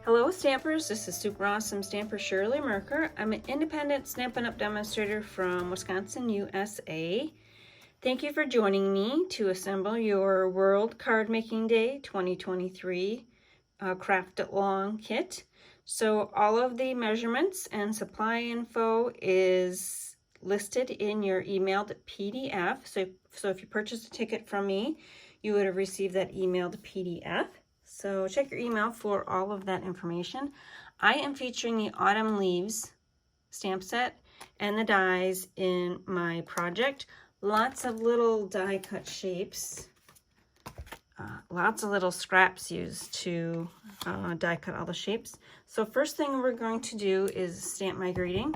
Hello Stampers, this is super awesome stamper Shirley Merker. I'm an independent Stampin' Up! Demonstrator from Wisconsin, USA. Thank you for joining me to assemble your World Card Making Day 2023 Craft It Long kit. So all of the measurements and supply info is listed in your emailed PDF. So if you purchased a ticket from me, you would have received that emailed PDF. So check your email for all of that information. I am featuring the Autumn Leaves stamp set and the dies in my project. Lots of little die cut shapes. Lots of little scraps used to die cut all the shapes. So first thing we're going to do is stamp my greeting.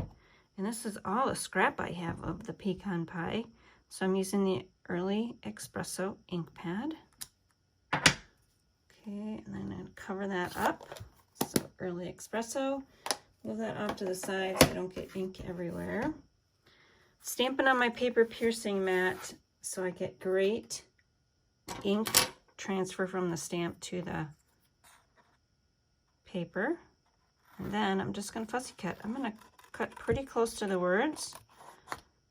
And this is all the scrap I have of the pecan pie. So I'm using the Early Espresso ink pad. Okay, and then I'm going to cover that up. So Early Espresso. Move that off to the side so I don't get ink everywhere. Stamping on my paper piercing mat so I get great ink transfer from the stamp to the paper. And then I'm just going to fussy cut. I'm going to cut pretty close to the words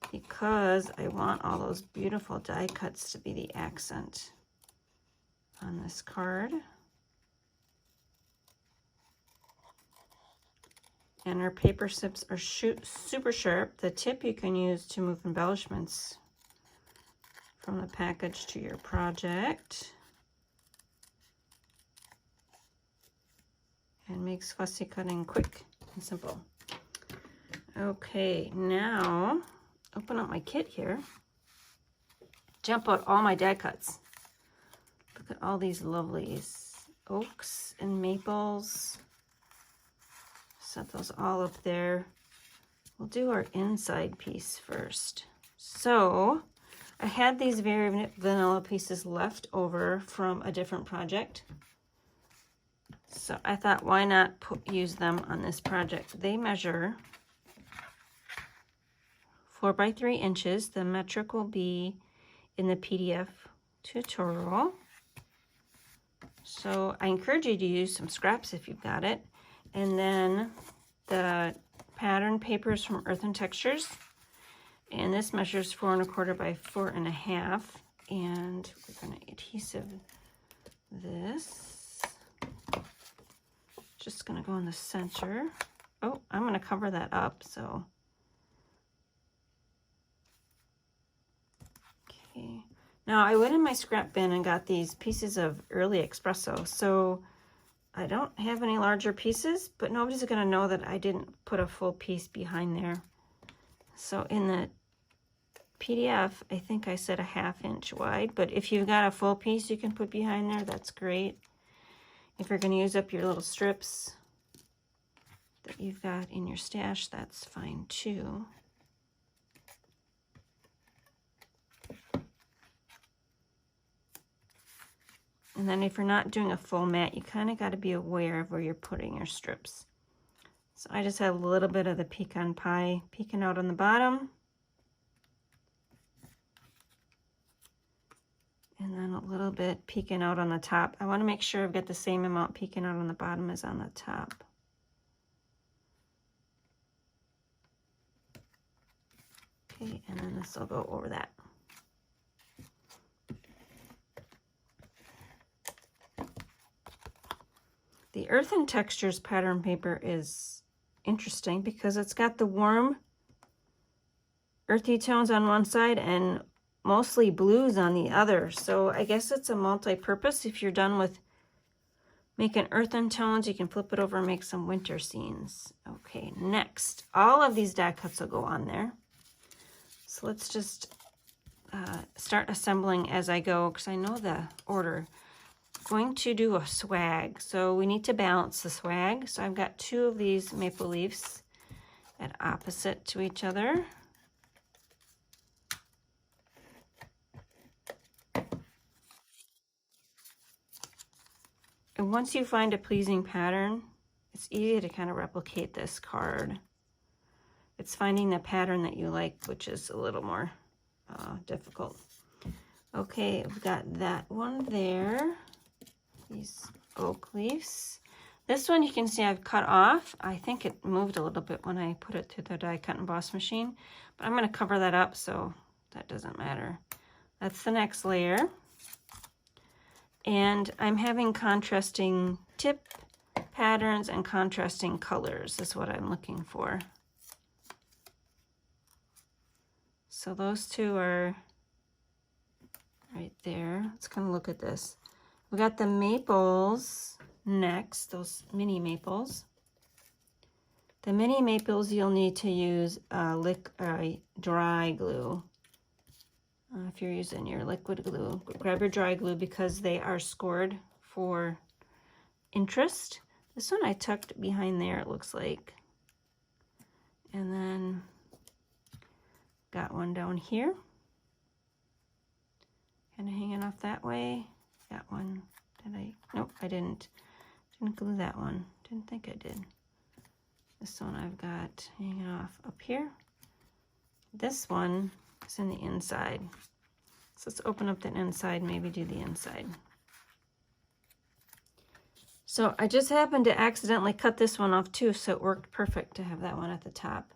because I want all those beautiful die cuts to be the accent on this card. And our paper tips are super sharp. The tip you can use to move embellishments from the package to your project. And makes fussy cutting quick and simple. Okay, now open up my kit here. Jump out all my die cuts. Look at all these lovelies. Oaks and maples. Set those all up there. We'll do our inside piece first. So I had these very vanilla pieces left over from a different project. So I thought, why not use them on this project? They measure 4 by 3 inches. The metric will be in the PDF tutorial. So I encourage you to use some scraps if you've got it. And then the pattern papers from Earth and Textures. And this measures 4 1/4 by 4 1/2. And we're going to adhesive this. Just going to go in the center. Oh, I'm going to cover that up. So, okay. Now I went in my scrap bin and got these pieces of Early Espresso. So I don't have any larger pieces, but nobody's going to know that I didn't put a full piece behind there. So in the PDF, I think I said a 1/2 inch wide, but if you've got a full piece you can put behind there, that's great. If you're going to use up your little strips that you've got in your stash, that's fine too. And then if you're not doing a full mat, you kind of got to be aware of where you're putting your strips. So I just had a little bit of the pecan pie peeking out on the bottom. And then a little bit peeking out on the top. I want to make sure I've got the same amount peeking out on the bottom as on the top. Okay, and then this will go over that. The Earth and Textures pattern paper is interesting because it's got the warm earthy tones on one side and mostly blues on the other. So I guess it's a multi-purpose. If you're done with making earthen tones, you can flip it over and make some winter scenes. Okay, next, all of these die cuts will go on there. So let's just start assembling as I go because I know the order. Going to do a swag, so we need to balance the swag. So I've got 2 of these maple leaves at opposite to each other. And once you find a pleasing pattern, it's easy to kind of replicate this card. It's finding the pattern that you like, which is a little more difficult. Okay, we've got that one there. These oak leaves. This one you can see I've cut off. I think it moved a little bit when I put it through the die cut and emboss machine, but I'm going to cover that up so that doesn't matter. That's the next layer. And I'm having contrasting tip patterns and contrasting colors is what I'm looking for. So those two are right there. Let's kind of look at this. We got the maples next, those mini maples. The mini maples you'll need to use dry glue. If you're using your liquid glue, grab your dry glue because they are scored for interest. This one I tucked behind there, it looks like. And then got one down here. Kind of hanging off that way. Got one. Did I? Nope, I didn't. Didn't glue that one. Didn't think I did. This one I've got hanging off up here. This one is in the inside. So let's open up the inside, maybe do the inside. So I just happened to accidentally cut this one off too, so it worked perfect to have that one at the top.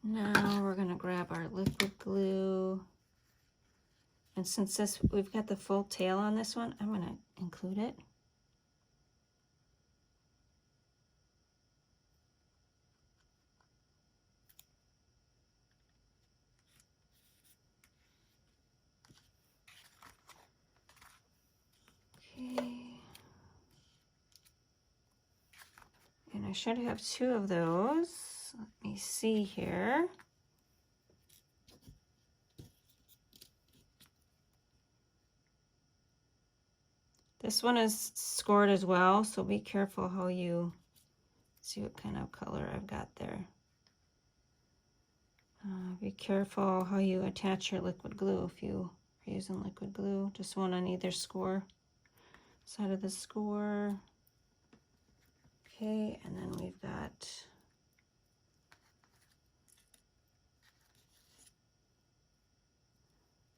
Now we're gonna grab our liquid glue. And since we've got the full tail on this one, I'm gonna include it. And I should have two of those. Let me see here. This one is scored as well, so be careful how you see what kind of color I've got there. Be careful how you attach your liquid glue if you are using liquid glue. Just one on either side of the score. Okay, and then we've got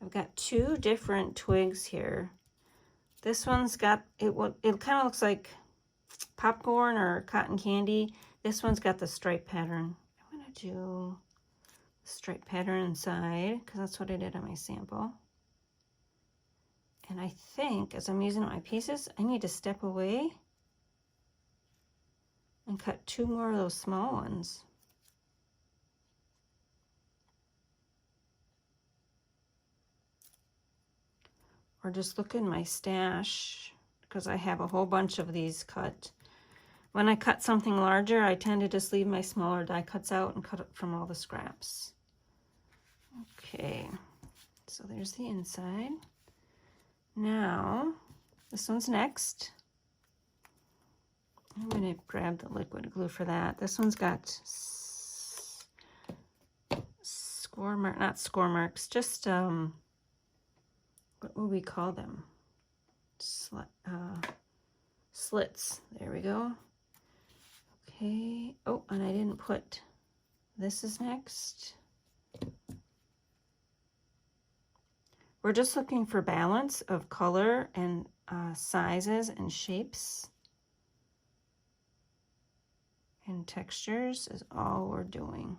I've got two different twigs here. This one's got it kind of looks like popcorn or cotton candy. This one's got the stripe pattern. I'm gonna do the stripe pattern inside because that's what I did on my sample. And I think as I'm using my pieces, I need to step away and cut two more of those small ones. Or just look in my stash because I have a whole bunch of these cut. When I cut something larger, I tend to just leave my smaller die cuts out and cut it from all the scraps. Okay, so there's the inside. Now, this one's next. I'm going to grab the liquid glue for that. This one's got not score marks, just what would we call them? Slits. There we go. Okay. Oh, and I didn't put, this is next. We're just looking for balance of color and sizes and shapes. And textures is all we're doing.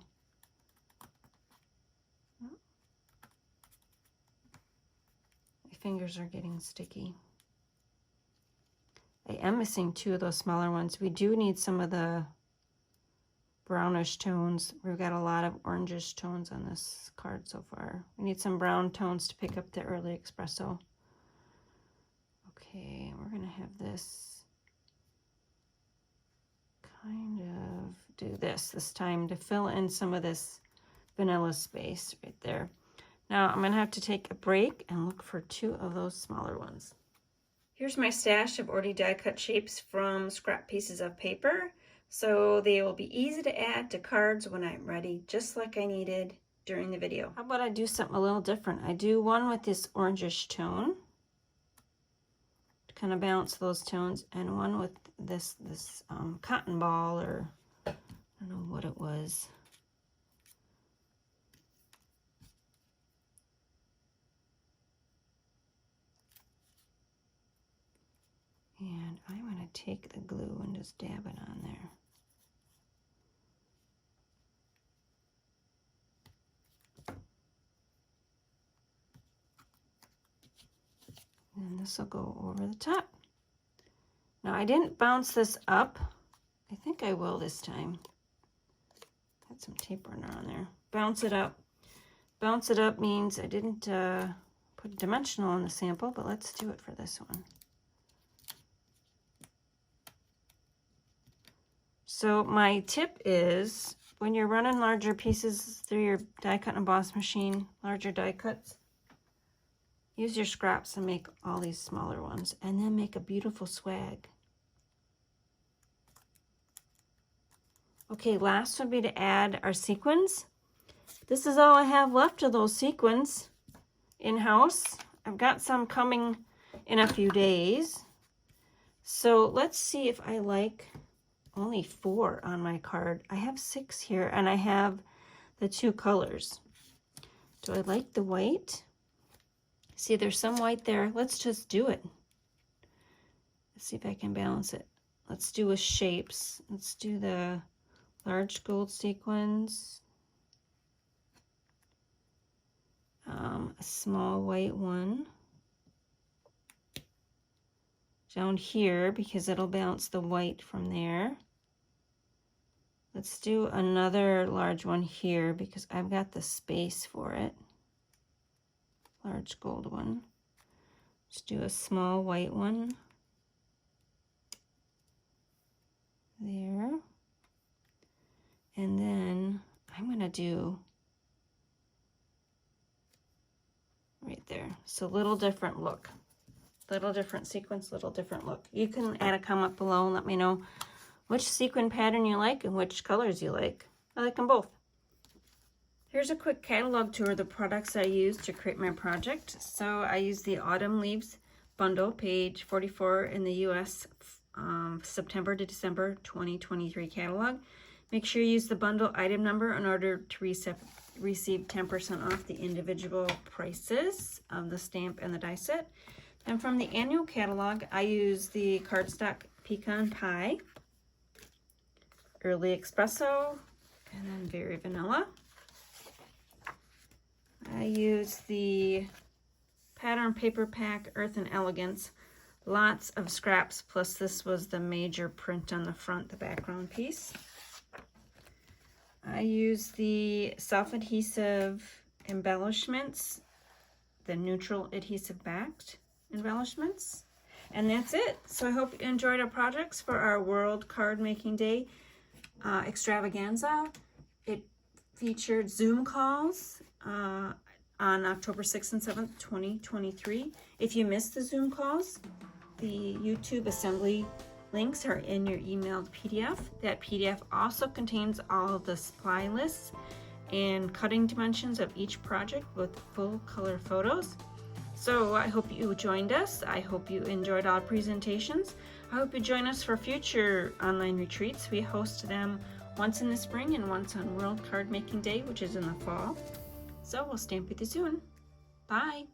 My fingers are getting sticky. I am missing two of those smaller ones. We do need some of the brownish tones. We've got a lot of orangish tones on this card so far. We need some brown tones to pick up the early espresso. Okay, we're gonna have this kind of do this time to fill in some of this vanilla space right there. Now I'm gonna have to take a break and look for two of those smaller ones. Here's my stash of already die cut shapes from scrap pieces of paper. So they will be easy to add to cards when I'm ready, just like I needed during the video. How about I do something a little different? I do one with this orangish tone to kind of balance those tones, and one with this cotton ball, or I don't know what it was. And I'm going to take the glue and just dab it on there. And this will go over the top. Now I didn't bounce this up. I think I will this time. Got some tape runner on there. Bounce it up. Bounce it up means I didn't put a dimensional in the sample, but let's do it for this one. So my tip is when you're running larger pieces through your die cut and emboss machine, larger die cuts, use your scraps and make all these smaller ones, and then make a beautiful swag. Okay, last would be to add our sequins. This is all I have left of those sequins in-house. I've got some coming in a few days. So let's see if I like only 4 on my card. I have 6 here, and I have the 2 colors. Do I like the white? See, there's some white there. Let's just do it. Let's see if I can balance it. Let's do with shapes. Let's do the large gold sequins. A small white one down here because it'll bounce the white from there. Let's do another large one here because I've got the space for it. Large gold one. Let's do a small white one there. And then I'm going to do right there. So little different look. Little different sequence, little different look. You can add a comment below and let me know which sequin pattern you like and which colors you like. I like them both. Here's a quick catalog tour of the products I used to create my project. So I used the Autumn Leaves bundle, page 44 in the US September to December 2023 catalog. Make sure you use the bundle item number in order to receive 10% off the individual prices of the stamp and the die set. And from the annual catalog, I use the cardstock pecan pie, early espresso, and then very vanilla. I use the pattern paper pack Earth and Elegance, lots of scraps, plus this was the major print on the front, the background piece. I use the self-adhesive embellishments, the neutral adhesive backed embellishments, and that's it. So I hope you enjoyed our projects for our World Card Making Day extravaganza. It featured Zoom calls on October 6th and 7th, 2023. If you missed the Zoom calls, the YouTube assembly links are in your emailed PDF. That PDF also contains all of the supply lists and cutting dimensions of each project with full color photos. So I hope you joined us. I hope you enjoyed our presentations. I hope you join us for future online retreats. We host them once in the spring and once on World Card Making Day, which is in the fall. So we'll stamp with you soon. Bye.